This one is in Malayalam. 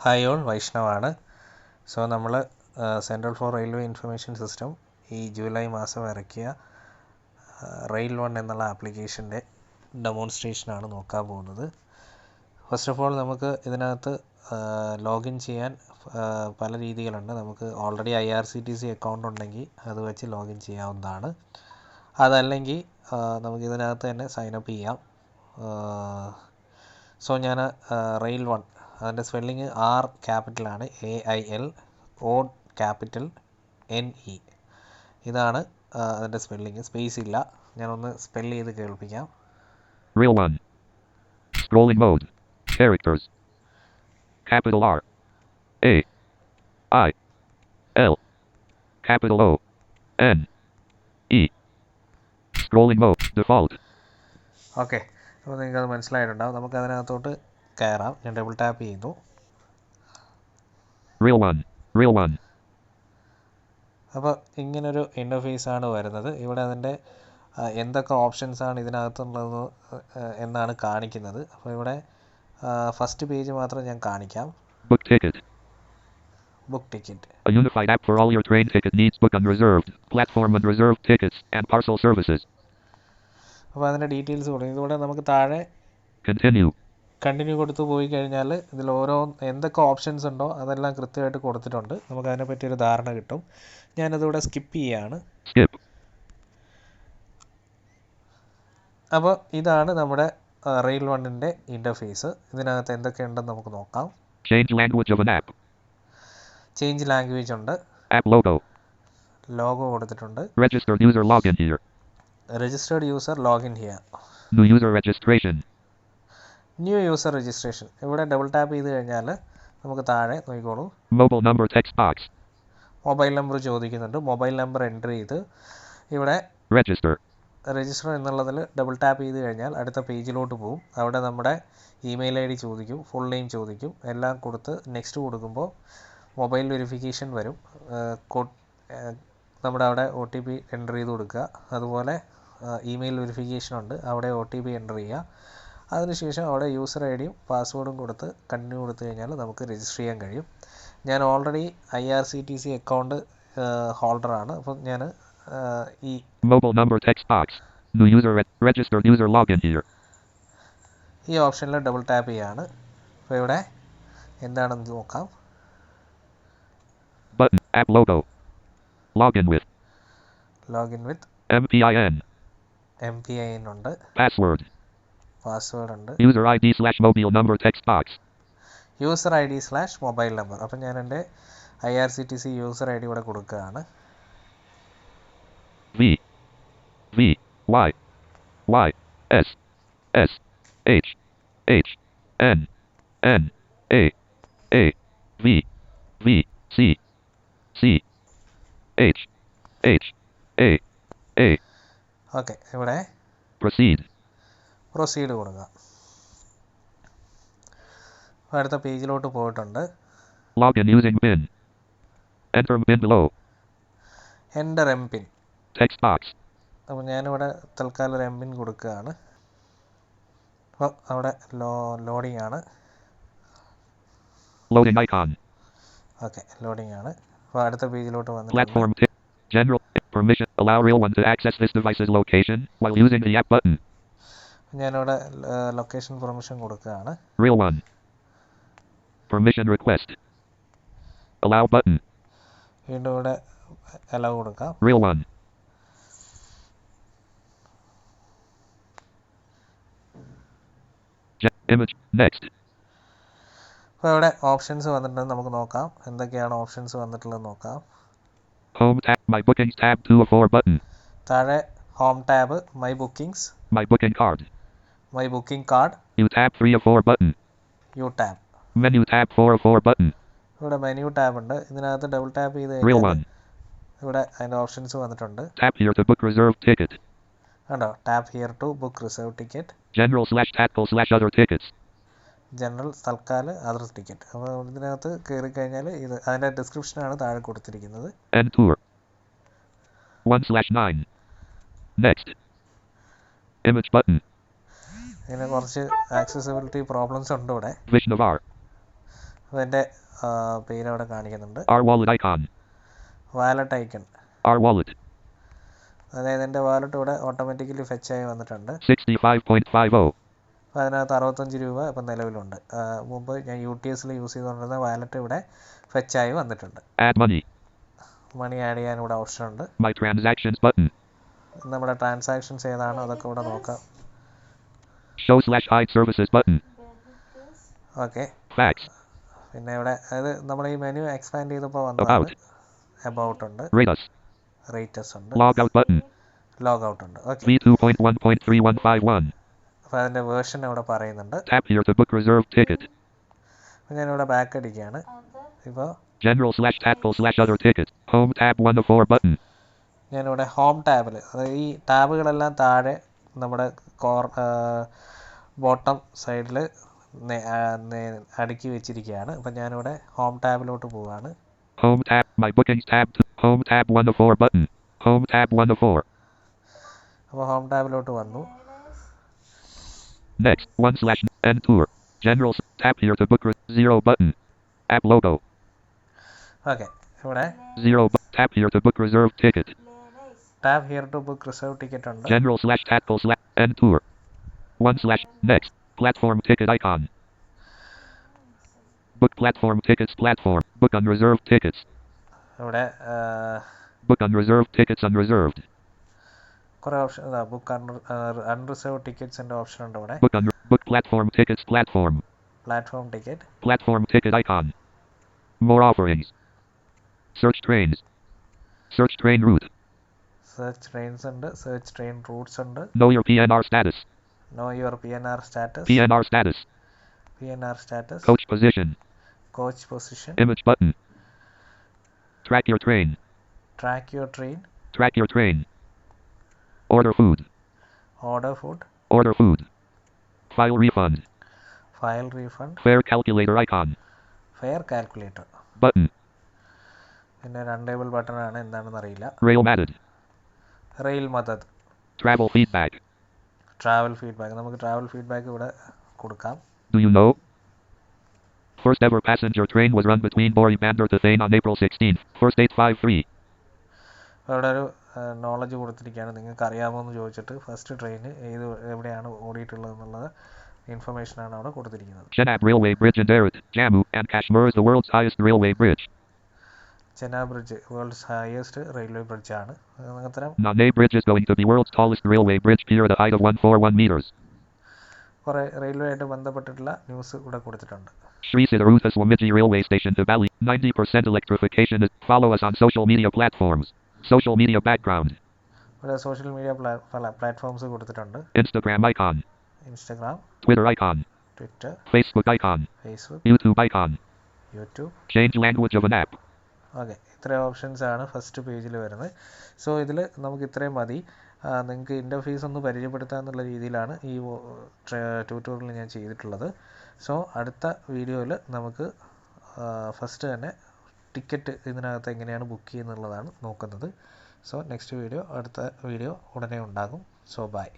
ഹായ് ഓൾ, വൈഷ്ണവാണ്. സോ നമ്മൾ central for railway information system ഈ ജൂലൈ മാസം ഇറക്കിയ റെയിൽ വൺ എന്നുള്ള ആപ്ലിക്കേഷൻ്റെ ഡെമോൺസ്ട്രേഷനാണ് നോക്കാൻ പോകുന്നത്. ഫസ്റ്റ് ഓഫ് ഓൾ നമുക്ക് ഇതിനകത്ത് ലോഗിൻ ചെയ്യാൻ പല രീതികളുണ്ട്. നമുക്ക് ഓൾറെഡി IRCTC അക്കൗണ്ട് ഉണ്ടെങ്കിൽ അത് വെച്ച് ലോഗിൻ ചെയ്യാവുന്നതാണ്. അതല്ലെങ്കിൽ നമുക്കിതിനകത്ത് തന്നെ സൈനപ്പ് ചെയ്യാം. സോ ഞാൻ റെയിൽ വൺ, അതിൻ്റെ spelling R ക്യാപിറ്റലാണ്, AIL O capital NE, ഇതാണ് അതിൻ്റെ സ്പെല്ലിങ്. സ്പേസ് ഇല്ല. ഞാനൊന്ന് സ്പെല്ല് ചെയ്ത് കേൾപ്പിക്കാം. Real 1. Scrolling mode. Characters. Capital R. A. I. L. Capital O. N. E. Scrolling mode. Default. Okay, അപ്പോൾ നിങ്ങൾക്കത് മനസ്സിലായിട്ടുണ്ടാവും. നമുക്ക് അതിനകത്തോട്ട് കയറാം. ഞാൻ ഡബിൾ ടാപ്പ് ചെയ്യുന്നു. Real 1. Real 1. അപ്പോൾ ഇങ്ങനൊരു ഇൻ്റർഫേസാണ് വരുന്നത്. ഇവിടെ അതിൻ്റെ എന്തൊക്കെ ഓപ്ഷൻസാണ് ഇതിനകത്തുള്ളത് എന്നാണ് കാണിക്കുന്നത്. അപ്പോൾ ഇവിടെ ഫസ്റ്റ് പേജ് മാത്രം ഞാൻ കാണിക്കാം. Book ticket. Book ticket. A unified app for all your train ticket needs. Book unreserved, platform and reserved tickets, and parcel services. അപ്പോൾ അതിൻ്റെ ഡീറ്റെയിൽസ് കൊടുക്കും. ഇതിലൂടെ നമുക്ക് താഴെ Continue. കണ്ടിന്യൂ കൊടുത്ത് പോയി കഴിഞ്ഞാൽ ഇതിൽ ഓരോ എന്തൊക്കെ ഓപ്ഷൻസ് ഉണ്ടോ അതെല്ലാം കൃത്യമായിട്ട് കൊടുത്തിട്ടുണ്ട്. നമുക്ക് അതിനെപ്പറ്റിയൊരു ധാരണ കിട്ടും. ഞാനതിവിടെ സ്കിപ്പ് ചെയ്യുകയാണ്. Skip. അപ്പോൾ ഇതാണ് നമ്മുടെ റെയിൽ വണ്ണിൻ്റെ ഇൻ്റർഫേസ്. ഇതിനകത്ത് എന്തൊക്കെയുണ്ടെന്ന് നമുക്ക് നോക്കാം. Change language of an app. Change language ഉണ്ട്. App logo. ലോഗോ കൊടുത്തിട്ടുണ്ട്. Registered user login here. Registered user login here. New user registration. New user registration. ഇവിടെ ഡബിൾ ടാപ്പ് ചെയ്ത് കഴിഞ്ഞാൽ നമുക്ക് താഴെ നോക്കിക്കോളൂ, Mobile number text box. Mobile number ചോദിക്കുന്നുണ്ട്. മൊബൈൽ നമ്പർ എൻ്റർ ചെയ്ത് ഇവിടെ Register. രജിസ്റ്റർ എന്നുള്ളതിൽ ഡബിൾ ടാപ്പ് ചെയ്ത് കഴിഞ്ഞാൽ അടുത്ത പേജിലോട്ട് പോകും. അവിടെ നമ്മുടെ ഇമെയിൽ ID ചോദിക്കും, ഫുൾ നെയിം ചോദിക്കും. എല്ലാം കൊടുത്ത് നെക്സ്റ്റ് കൊടുക്കുമ്പോൾ മൊബൈൽ വെരിഫിക്കേഷൻ വരും. നമ്മുടെ അവിടെ OTP എൻ്റർ ചെയ്ത് കൊടുക്കുക. അതുപോലെ ഇമെയിൽ വെരിഫിക്കേഷൻ ഉണ്ട്, അവിടെ OTP എൻ്റർ ചെയ്യുക. അതിനുശേഷം അവിടെ യൂസർ IDയും പാസ്വേഡും കൊടുത്ത് കണ്ടിന്യൂ കൊടുത്തു കഴിഞ്ഞാൽ നമുക്ക് രജിസ്റ്റർ ചെയ്യാൻ കഴിയും. ഞാൻ ഓൾറെഡി IRCTC അക്കൗണ്ട് ഹോൾഡറാണ്. അപ്പം ഞാൻ ഈ Mobile number text box. New user registered user login here. ഈ ഓപ്ഷനിൽ ഡബിൾ ടാപ്പ് ചെയ്യാണ്. അപ്പോൾ ഇവിടെ എന്താണെന്ന് നോക്കാം. Button. App logo. Login with. Login with MPIN. MPIN ഉണ്ട്. Password. പാസ്വേഡ് ഉണ്ട്. User ID/mobile number text box. User ID/മൊബൈൽ number. അപ്പം ഞാൻ എൻ്റെ IRCTC യൂസർ ID ഇവിടെ കൊടുക്കുകയാണ്. V. V. Y. Y. S. S. H. H. N. N. A. A. V. V. C. C. H. H. A. A. Okay, ഇവിടെ Proceed. പ്രൊസീഡ് കൊടുക്കുക. അടുത്ത പേജിലോട്ട് പോയിട്ടുണ്ട്. Login using PIN. Enter PIN below. Enter MPIN. Text box. അപ്പോൾ ഞാനിവിടെ തൽക്കാലം ഒരു MPIN കൊടുക്കുകയാണ്. അപ്പോൾ അവിടെ ലോഡിംഗ് ആണ്. Loading icon. ഓക്കെ, ലോഡിംഗ് ആണ്. അപ്പോൾ അടുത്ത പേജിലോട്ട് വന്നിട്ടുണ്ട്. Platform tip. General permission. Allow real one to access this device's location while using the app button. ഞാനിവിടെ ലൊക്കേഷൻ പെർമിഷൻ കൊടുക്കുകയാണ്. Real one. Permission request. Allow button. വീണ്ടും ഇവിടെ അലൗ കൊടുക്കാം. Real one. Image. Next. അപ്പോൾ ഇവിടെ ഓപ്ഷൻസ് വന്നിട്ടുണ്ടെന്ന് നമുക്ക് നോക്കാം. എന്തൊക്കെയാണ് ഓപ്ഷൻസ് വന്നിട്ടുള്ളത് നോക്കാം. Home tab. My bookings tab 2 of 4 button. താഴെ home tab, my bookings, My booking card. My booking card, You tab 3 of 4 button. You tab. Menu tab 4 of 4 button. ഇവിടെ മെനു ടാബ് ഉണ്ട്. ഇതിനകത്ത് ഡബിൾ ടാപ്പ് ചെയ്ത് Real കഴിഞ്ഞാൽ one. ഇവിടെ അതിൻ്റെ ഓപ്ഷൻസ് വന്നിട്ടുണ്ട്. Tap here to book reserved ticket. കണ്ടോ, tap here to book reserve ticket, General/tactile/other tickets. General, Tatkal, other ticket. അപ്പോൾ ഇതിനകത്ത് കയറി കഴിഞ്ഞാൽ ഇത് അതിൻ്റെ ഡിസ്ക്രിപ്ഷനാണ് താഴെ കൊടുത്തിരിക്കുന്നത്. End tour. 1/9. Next. Image button. ഇങ്ങനെ കുറച്ച് ആക്സസിബിലിറ്റി പ്രോബ്ലംസ് ഉണ്ട് ഇവിടെ. Vishnavar. അതിൻ്റെ പേര് അവിടെ കാണിക്കുന്നുണ്ട്. R wallet icon. Wallet icon, R wallet. അതായത് എൻ്റെ വാലറ്റ് ഇവിടെ ഓട്ടോമാറ്റിക്കലി ഫെച്ചായി വന്നിട്ടുണ്ട്. 65.50. അപ്പോൾ അതിനകത്ത് 65 രൂപ ഇപ്പം നിലവിലുണ്ട്. മുമ്പ് ഞാൻ UTS യൂസ് ചെയ്തുകൊണ്ടിരുന്ന വാലറ്റ് ഇവിടെ ഫെച്ചായി വന്നിട്ടുണ്ട്. Add money. മണി ആഡ് ചെയ്യാൻ ഇവിടെ ഓപ്ഷൻ ഉണ്ട്. My transactions button. നമ്മുടെ ട്രാൻസാക്ഷൻസ് ഏതാണോ അതൊക്കെ ഇവിടെ നോക്കാം. Show/hide services button. Okay, Facts. പിന്നെ ഇവിടെ അതായത് നമ്മൾ ഈ മെനു എക്സ്പാൻഡ് ചെയ്തപ്പോൾ വന്നതാണ്. അബൌട്ട് ഉണ്ട്, Rate us. റേറ്റസ് ഉണ്ട്, Logout button. ലോഗ് ഔട്ട് ഉണ്ട്. Okay, V2.1.3151. അപ്പോൾ അതിൻ്റെ വേർഷൻ ഇവിടെ പറയുന്നുണ്ട്. Tap here to book reserved ticket. അപ്പോൾ ഞാനിവിടെ ബാക്ക് അടിക്കുകയാണ്. ഇപ്പോൾ General/tactical/other ticket. Home tab 1 of 4 button. ഞാനിവിടെ ഹോം ടാബിൽ, അതായത് ഈ ടാബുകളെല്ലാം താഴെ നമ്മുടെ ബോട്ടം സൈഡിൽ അടുക്കി വെച്ചിരിക്കുകയാണ്. അപ്പം ഞാനിവിടെ ഹോം ടാബിലോട്ട് പോവുകയാണ്. Home tab. My bookings tab. Home tab 1 of 4 button. Home tab 1 of 4. അപ്പോൾ ഹോം ടാബിലോട്ട് വന്നു. Next. 1/end tour. General. Tap here to book 0 button. App logo. Okay, ഇവിടെ 0. Tap here to book reserved ticket. Tab here to book reserve ticket ഉണ്ട്. General/tactical/end tour. 1/next. Platform ticket icon. Book platform tickets platform. Book unreserved tickets. ഇവിടെ Book unreserved tickets unreserved. കുറേ ഓപ്ഷൻ, ബുക്ക് അൺറിസർവ് ടിക്കറ്റ്സിൻ്റെ ഓപ്ഷൻ ഉണ്ട് ഇവിടെ. Book platform tickets platform. Platform ticket, Platform ticket icon. More offerings. Search trains. Search train route. Search trains ഉണ്ട്, സെർച്ച് ട്രെയിൻ റൂട്ട്സ് ഉണ്ട്. Know your PNR status. Know your PNR status, PNR status. PNR status, Coach position. Coach position, Image button. Track your train. Track your train, Track your train. Order food. Order food, Order food. File refund. File refund, Fare calculator icon. Fare calculator. Button. പിന്നെ റൺടേബിൾ ബട്ടൺ ആണ്, എന്താണെന്ന് അറിയില്ല. Rail method. Rail Madad, Travel feedback. Travel feedback. നമുക്ക് ട്രാവൽ ഫീഡ്ബാക്ക് ഇവിടെ കൊടുക്കാം. Do you know? First ever passenger train was run between Bori Bandar to Thane on April 16th. First 853. ഇവിടെ ഒരു നോളജ് കൊടുത്തിരിക്കുകയാണ്. നിങ്ങൾക്ക് അറിയാമോ എന്ന് ചോദിച്ചിട്ട് ഫസ്റ്റ് ട്രെയിൻ എവിടെയാണ് ഓടിയിട്ടുള്ളത് എന്നുള്ളത് ഇൻഫർമേഷനാണ് അവിടെ കൊടുത്തിരിക്കുന്നത്. Chenab Railway Bridge in Darat, Jammu and Kashmir is the world's highest railway bridge. Chenab bridge world's highest railway ബ്രിഡ്ജാണ്. അത്തരം Nane Bridge is going to be world's tallest railway bridge pier at a height of 141 meters. കുറേ റെയിൽവേ ആയിട്ട് ബന്ധപ്പെട്ടിട്ടുള്ള ന്യൂസ് ഇവിടെ കൊടുത്തിട്ടുണ്ട്. Sri Siddharutha Swamiji Railway Station to Bali, 90% electrification. Follow us on social media platforms. Social media background. ഇവിടെ സോഷ്യൽ മീഡിയ പ്ലാറ്റ്ഫോംസ് കൊടുത്തിട്ടുണ്ട്. Instagram icon. Instagram, Twitter icon. Twitter, Facebook icon. Facebook, YouTube icon. YouTube. Change language of an app. Okay, ഇത്രയും ഓപ്ഷൻസാണ് ഫസ്റ്റ് പേജിൽ വരുന്നത്. സോ ഇതിൽ നമുക്ക് ഇത്രയും മതി. നിങ്ങൾക്ക് ഇൻ്റർഫേസ് ഒന്ന് പരിചയപ്പെടുത്താമെന്നുള്ള രീതിയിലാണ് ഈ ട്യൂട്ടോറിയൽ ഞാൻ ചെയ്തിട്ടുള്ളത്. സോ അടുത്ത വീഡിയോയിൽ നമുക്ക് ഫസ്റ്റ് തന്നെ ടിക്കറ്റ് ഇതിനകത്ത് എങ്ങനെയാണ് ബുക്ക് ചെയ്യുന്നുള്ളതാണ് നോക്കുന്നത്. സോ നെക്സ്റ്റ് വീഡിയോ, അടുത്ത വീഡിയോ ഉടനെ ഉണ്ടാകും. So by.